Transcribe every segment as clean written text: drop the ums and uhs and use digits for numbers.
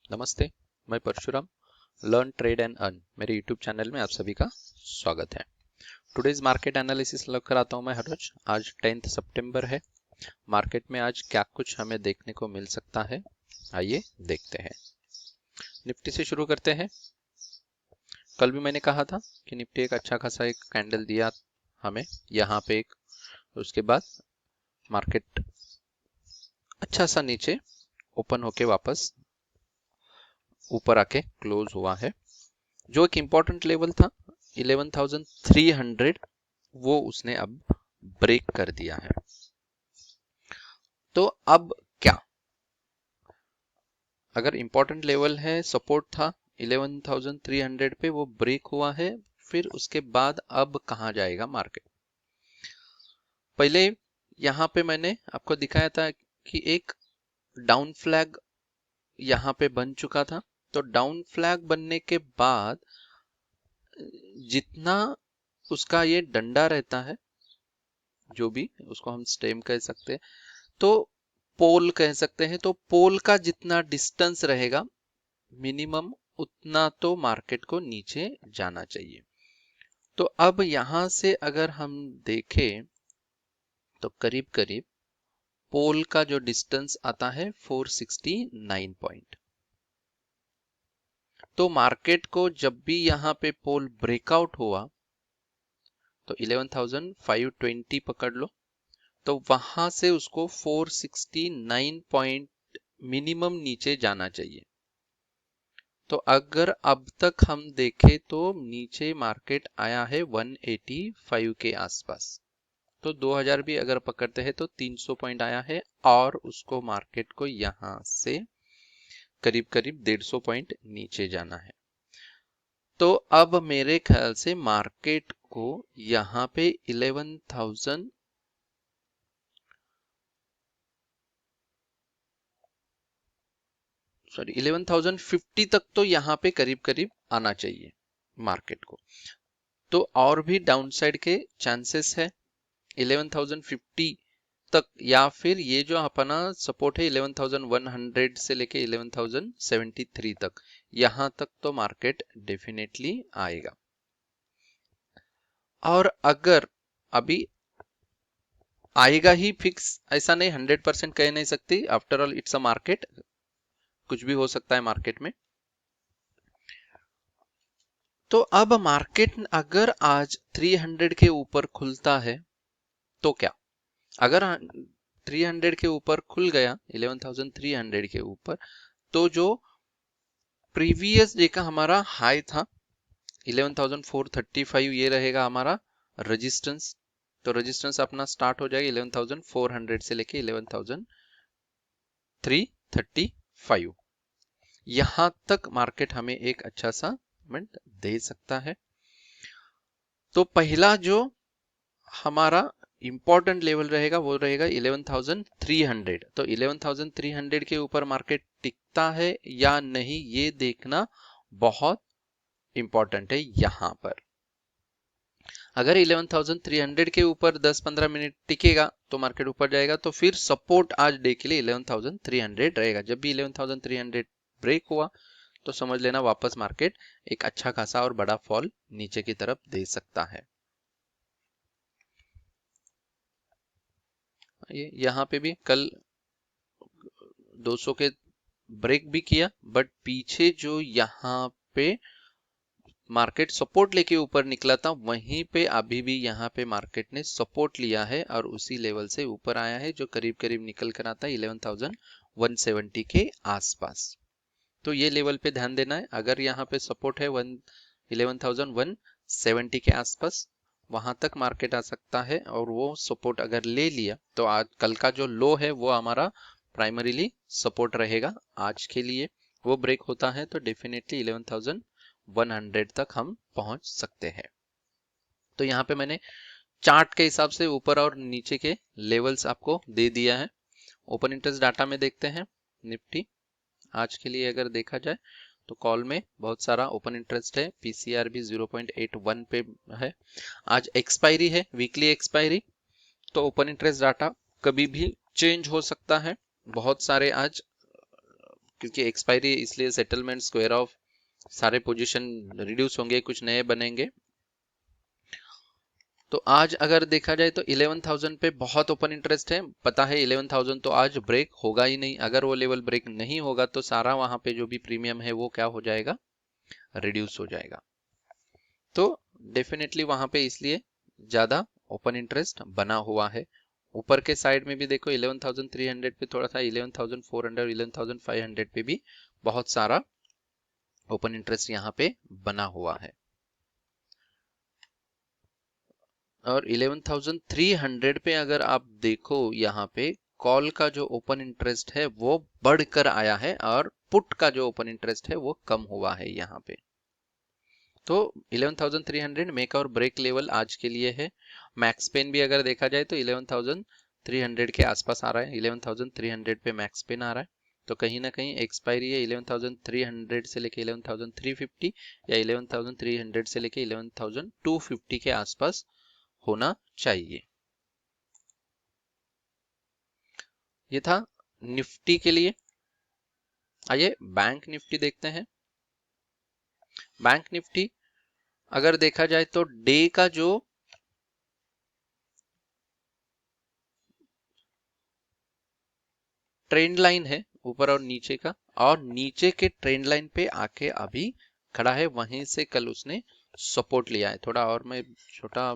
नमस्ते, मैं Parshuram. Learn trade and earn मेरे यूट्यूब चैनल में आप सभी का स्वागत है। टुडेज मार्केट एनालिसिस लेकर आता हूं मैं हर रोज। आज 10 सितंबर है। मार्केट में आज क्या कुछ हमें देखने को मिल सकता है, आइए देखते हैं। निफ्टी से शुरू करते हैं। कल भी मैंने कहा था कि निफ्टी एक अच्छा खासा एक कैंडल दिया हमें यहाँ पे एक, उसके बाद मार्केट अच्छा सा नीचे ओपन होके वापस ऊपर आके क्लोज हुआ है। जो एक इंपॉर्टेंट लेवल था 11,300, वो उसने अब ब्रेक कर दिया है। तो अब क्या, अगर इंपॉर्टेंट लेवल है, सपोर्ट था 11,300 पे, वो ब्रेक हुआ है, फिर उसके बाद अब कहां जाएगा मार्केट। पहले यहां पे मैंने आपको दिखाया था कि एक डाउन फ्लैग यहां पे बन चुका था। तो डाउन फ्लैग बनने के बाद जितना उसका ये डंडा रहता है, जो भी उसको हम स्टेम कह सकते हैं, तो पोल कह सकते हैं, तो पोल का जितना डिस्टेंस रहेगा मिनिमम, उतना तो मार्केट को नीचे जाना चाहिए। तो अब यहां से अगर हम देखें तो करीब करीब पोल का जो डिस्टेंस आता है 469 पॉइंट। तो मार्केट को जब भी यहां पे पोल ब्रेकआउट हुआ तो 11,520 पकड़ लो, तो वहां से उसको 469 पॉइंट मिनिमम नीचे जाना चाहिए। तो अगर अब तक हम देखें तो नीचे मार्केट आया है 185 के आसपास। तो 2000 भी अगर पकड़ते हैं तो 300 पॉइंट आया है, और उसको मार्केट को यहां से करीब करीब 150 पॉइंट नीचे जाना है। तो अब मेरे ख्याल से मार्केट को यहां पे 11,000 सॉरी 11,050 तक तो यहाँ पे करीब करीब आना चाहिए मार्केट को। तो और भी डाउनसाइड के चांसेस है 11,050 तक, या फिर ये जो अपना सपोर्ट है 11,100 से लेके 11,073 तक, यहां तक तो मार्केट डेफिनेटली आएगा। और अगर अभी आएगा ही फिक्स ऐसा नहीं, 100% कह नहीं सकती, after all it's a market, कुछ भी हो सकता है मार्केट में। तो अब मार्केट अगर आज 300 के ऊपर खुलता है तो क्या, अगर 300 के ऊपर खुल गया 11,300 के ऊपर, तो जो प्रीवियस डे का हमारा हाई था 11,435, ये रहेगा हमारा रेजिस्टेंस। तो रेजिस्टेंस अपना स्टार्ट हो जाएगा 11,400 से लेके 11,335, यहां तक मार्केट हमें एक अच्छा सा मूवमेंट दे सकता है। तो पहला जो हमारा इंपॉर्टेंट लेवल रहेगा वो रहेगा 11,300। तो 11,300 के ऊपर मार्केट टिकता है या नहीं, ये देखना बहुत इंपॉर्टेंट है। यहां पर अगर 11,300 के ऊपर 10-15 मिनट टिकेगा तो मार्केट ऊपर जाएगा। तो फिर सपोर्ट आज डे के लिए 11,300 रहेगा। जब भी 11,300 ब्रेक हुआ तो समझ लेना वापस मार्केट एक अच्छा खासा और बड़ा फॉल नीचे की तरफ दे सकता है। ये यहाँ पे भी कल 200 के ब्रेक भी किया, बट पीछे जो यहाँ पे मार्केट सपोर्ट लेके ऊपर निकला था, वहीं पे अभी भी यहाँ पे मार्केट ने सपोर्ट लिया है और उसी लेवल से ऊपर आया है, जो करीब करीब निकल कर आता है 11,170 के आसपास। तो ये लेवल पे ध्यान देना है। अगर यहाँ पे सपोर्ट है 11,170 के आसपास, वहां तक मार्केट आ सकता है, और वो सपोर्ट अगर ले लिया तो आज कल का जो लो है वो हमारा प्राइमरीली सपोर्ट रहेगा आज के लिए। वो ब्रेक होता है तो डेफिनेटली 11,100 तक हम पहुंच सकते हैं। तो यहाँ पे मैंने चार्ट के हिसाब से ऊपर और नीचे के लेवल्स आपको दे दिया है। ओपन इंटरेस्ट डाटा में देखते हैं। निफ्टी आज के लिए अगर देखा जाए तो कॉल में बहुत सारा ओपन इंटरेस्ट है, पीसीआर भी 0.81 पे है। आज एक्सपायरी है, वीकली एक्सपायरी, तो ओपन इंटरेस्ट डाटा कभी भी चेंज हो सकता है। बहुत सारे आज क्योंकि एक्सपायरी इसलिए सेटलमेंट स्क्वायर ऑफ सारे पोजीशन रिड्यूस होंगे, कुछ नए बनेंगे। तो आज अगर देखा जाए तो 11,000 पे बहुत ओपन इंटरेस्ट है, पता है 11,000 तो आज ब्रेक होगा ही नहीं। अगर वो लेवल ब्रेक नहीं होगा तो सारा वहां पे जो भी प्रीमियम है वो क्या हो जाएगा, रिड्यूस हो जाएगा। तो डेफिनेटली वहां पे इसलिए ज्यादा ओपन इंटरेस्ट बना हुआ है। ऊपर के साइड में भी देखो 11,300 पे थोड़ा सा, 11,400, 11,500 पे भी बहुत सारा ओपन इंटरेस्ट यहाँ पे बना हुआ है। और 11,300 पे अगर आप देखो यहाँ पे कॉल का जो ओपन इंटरेस्ट है वो बढ़कर आया है और पुट का जो ओपन इंटरेस्ट है वो कम हुआ है यहाँ पे। तो 11,300 मेक और ब्रेक लेवल आज के लिए है। मैक्स पेन भी अगर देखा जाए तो 11,300 के आसपास आ रहा है, 11,300 पे मैक्स पेन आ रहा है। तो कहीं ना कहीं एक्सपायरी है 11,300 से लेके 11,350 या 11,300 से लेके 11,250 के आसपास होना चाहिए। ये था निफ्टी के लिए। आइए बैंक निफ्टी देखते हैं। बैंक निफ्टी अगर देखा जाए तो डे का जो ट्रेंड लाइन है ऊपर और नीचे का, और नीचे के ट्रेंड लाइन पे आके अभी खड़ा है, वहीं से कल उसने सपोर्ट लिया है। थोड़ा और मैं छोटा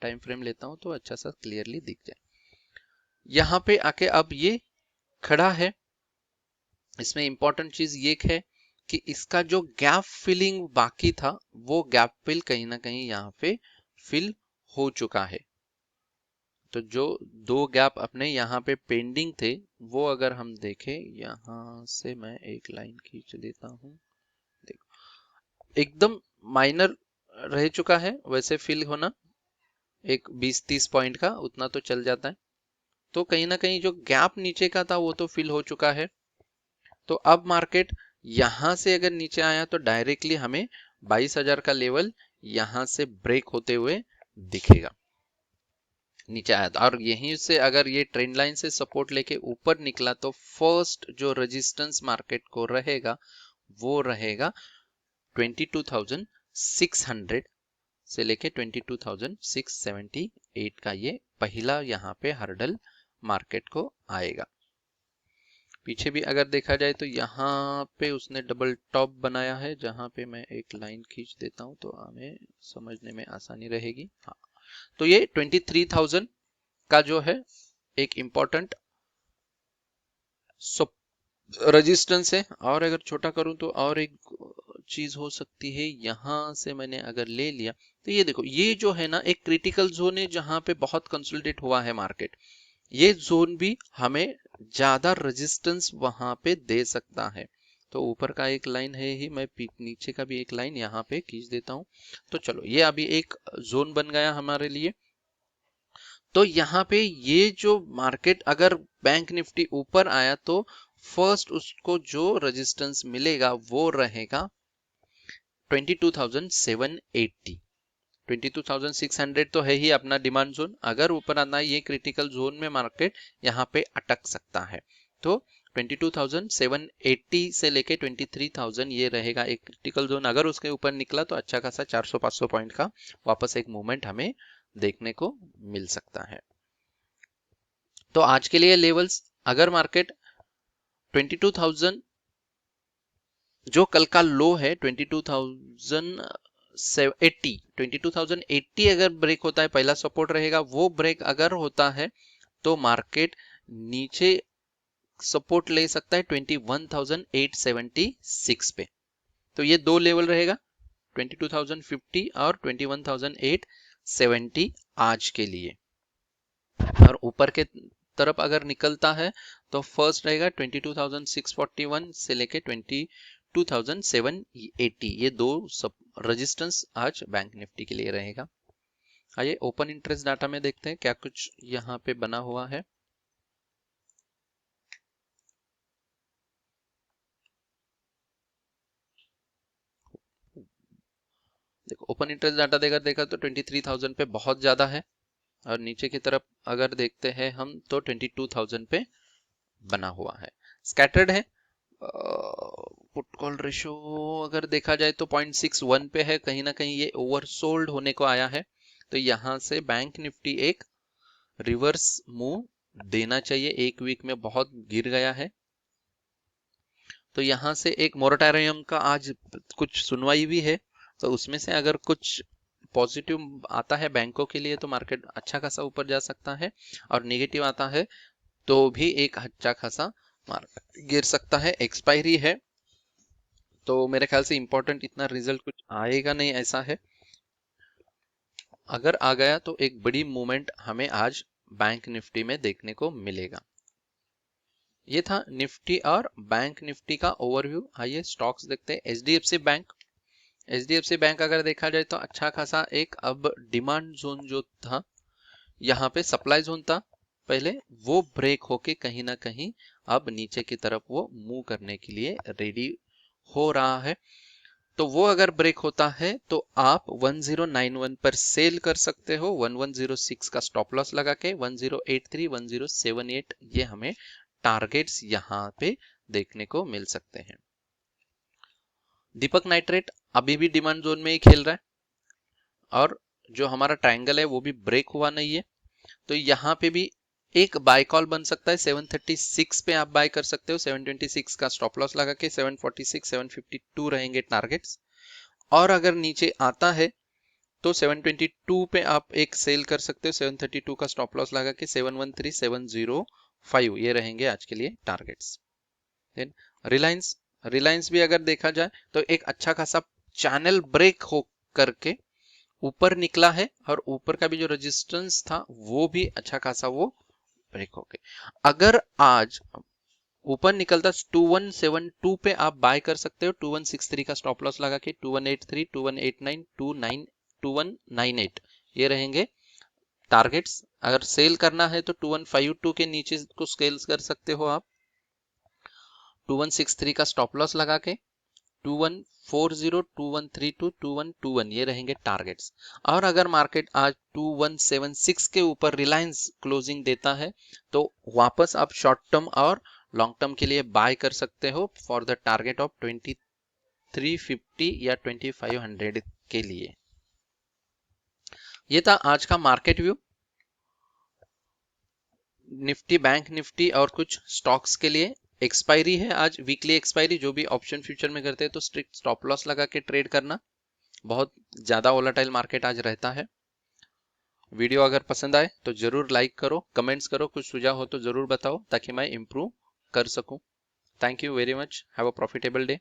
टाइम फ्रेम लेता हूं तो अच्छा सा क्लियरली दिख जाए। यहाँ पे आके अब ये खड़ा है। इसमें इंपॉर्टेंट चीज ये है कि इसका जो गैप फिलिंग बाकी था वो गैप फिल कहीं ना कहीं यहाँ पे फिल हो चुका है। तो जो दो गैप अपने यहाँ पे पेंडिंग थे वो अगर हम देखें, यहाँ से मैं एक लाइन खींच लेता हूँ। देखो एकदम माइनर रह चुका है, वैसे फिल होना एक 20-30 पॉइंट का उतना तो चल जाता है। तो कहीं ना कहीं जो गैप नीचे का था वो तो फिल हो चुका है। तो अब मार्केट यहां से अगर नीचे आया तो डायरेक्टली हमें 22,000 का लेवल यहां से ब्रेक होते हुए दिखेगा। नीचे आया था और यहीं से अगर ये ट्रेंड लाइन से सपोर्ट लेके ऊपर निकला तो फर्स्ट जो रेजिस्टेंस मार्केट को रहेगा वो रहेगा 22,600 से लेके 22,678 का। ये पहला यहाँ पे हर्डल मार्केट को आएगा। पीछे भी अगर देखा जाए तो यहाँ पे उसने डबल टॉप बनाया है, जहां पे मैं एक लाइन खींच देता हूं तो हमें समझने में आसानी रहेगी। हाँ, तो ये 23,000 का जो है एक इंपॉर्टेंट रेजिस्टेंस है। और अगर छोटा करूं तो और एक चीज हो सकती है, यहां से मैंने अगर ले लिया तो ये देखो, ये जो है ना एक क्रिटिकल जोन है जहां पे बहुत कंसोलिडेट हुआ है मार्केट। ये जोन भी हमें ज्यादा रेजिस्टेंस वहां पे दे सकता है। तो ऊपर का एक लाइन है ही, मैं नीचे का भी एक लाइन यहाँ पे खींच देता हूं। तो चलो ये अभी एक जोन बन गया हमारे लिए। तो यहाँ पे ये जो मार्केट अगर बैंक निफ्टी ऊपर आया तो फर्स्ट उसको जो रेजिस्टेंस मिलेगा वो रहेगा 22,780। 22,600 तो है ही अपना डिमांड जोन। अगर ऊपर आना ये क्रिटिकल जोन में मार्केट यहाँ पे अटक सकता है। तो 22,780 से लेके 23,000 ये रहेगा एक क्रिटिकल जोन। अगर उसके ऊपर निकला तो अच्छा खासा 400-500 पॉइंट का वापस एक मूवमेंट हमें देखने को मिल सकता है। तो आज के लिए लेवल्स, अगर मार्केट 22,000 जो कल का लो है 22,080 अगर ब्रेक होता है, पहला सपोर्ट रहेगा। वो ब्रेक अगर होता है तो मार्केट नीचे सपोर्ट ले सकता है 21,876 पे। तो ये दो लेवल रहेगा 22,050 और 21,870 आज के लिए। और ऊपर के तरफ अगर निकलता है तो फर्स्ट रहेगा 22,641 से लेके 22,780। ये दो सब रेजिस्टेंस आज बैंक निफ्टी के लिए रहेगा। आइए ओपन इंटरेस्ट डाटा में देखते हैं क्या कुछ यहाँ पे बना हुआ है। देखो ओपन इंटरेस्ट डाटा देखा तो 23,000 पे बहुत ज्यादा है, और नीचे की तरफ अगर देखते हैं हम तो 22,000 पे बना हुआ है। स्कैटर्ड है, पुट कॉल रेशो अगर देखा जाए तो 0.61 पे है, कहीं ना कहीं ये ओवरसोल्ड होने को आया है। तो यहाँ से बैंक निफ्टी एक रिवर्स मूव देना चाहिए, एक वीक में बहुत गिर गया है। तो यहाँ से एक मोरेटोरियम का आज कुछ सुनवाई भी है, तो उसमें से अगर कुछ पॉजिटिव आता है बैंकों के लिए तो मार्केट अच्छा खासा ऊपर जा सकता है, और नेगेटिव आता है तो भी एक अच्छा खासा मार्केट गिर सकता है। एक्सपायरी है तो मेरे ख्याल से इंपॉर्टेंट इतना रिजल्ट कुछ आएगा नहीं ऐसा है। अगर आ गया तो एक बड़ी मूवमेंट हमें आज बैंक निफ्टी में देखने को मिलेगा। ये था निफ्टी और बैंक निफ्टी का ओवरव्यू। आइए स्टॉक्स देखते हैं। एचडीएफसी बैंक, एचडीएफसी बैंक अगर देखा जाए तो अच्छा खासा एक अब डिमांड जोन जो था, यहाँ पे सप्लाई जोन था पहले, वो ब्रेक होके कहीं ना कहीं अब नीचे की तरफ वो मूव करने के लिए रेडी हो रहा है। तो वो अगर ब्रेक होता है तो आप 1091 पर सेल कर सकते हो, 1106 का स्टॉप लॉस लगा के, 1083 1078 ये हमें टारगेट्स यहाँ पे देखने को मिल सकते हैं। दीपक नाइट्रेट अभी भी डिमांड जोन में ही खेल रहा है, और जो हमारा ट्रायंगल है वो भी ब्रेक हुआ नहीं है। तो यहाँ पे भी एक बाय कॉल बन सकता है, 736 पे आप बाय कर सकते हो, 726 का स्टॉप लॉस लगा के, 746 752 रहेंगे टारगेट्स। और अगर नीचे आता है तो 722 पे आप एक सेल कर सकते हो, 732 का स्टॉप लॉस लगा के, 713 705 ये रहेंगे आज के लिए टारगेट्स। देन रिलायंस, रिलायंस भी अगर देखा जाए तो एक अच्छा खासा चैनल ब्रेक हो करके ऊपर निकला है, और ऊपर का भी जो रेजिस्टेंस था वो भी अच्छा खासा वो ब्रेक हो गए। अगर आज ऊपर निकलता 2172 पे आप बाय कर सकते हो, 2163 का स्टॉप लॉस लगा के, 2183 2189 2198 ये रहेंगे टारगेट्स। अगर सेल करना है तो 2152 के नीचे को सेल कर सकते हो आप, 2163 का स्टॉप लॉस लगा के, 2140 2132 2121 ये रहेंगे टारगेट्स। और अगर मार्केट आज 2176 के ऊपर रिलायंस क्लोजिंग देता है तो वापस आप शॉर्ट टर्म और लॉन्ग टर्म के लिए बाय कर सकते हो फॉर द टारगेट ऑफ 2350 या 2500 के लिए। ये था आज का market view Nifty, bank Nifty और कुछ स्टॉक्स के लिए। एक्सपायरी है आज, वीकली एक्सपायरी, जो भी ऑप्शन फ्यूचर में करते हैं तो स्ट्रिक्ट स्टॉप लॉस लगा के ट्रेड करना, बहुत ज्यादा वोलेटाइल मार्केट आज रहता है। वीडियो अगर पसंद आए तो जरूर लाइक करो, कमेंट्स करो, कुछ सुझाव हो तो जरूर बताओ ताकि मैं इम्प्रूव कर सकूं। Thank you very much, have a profitable day.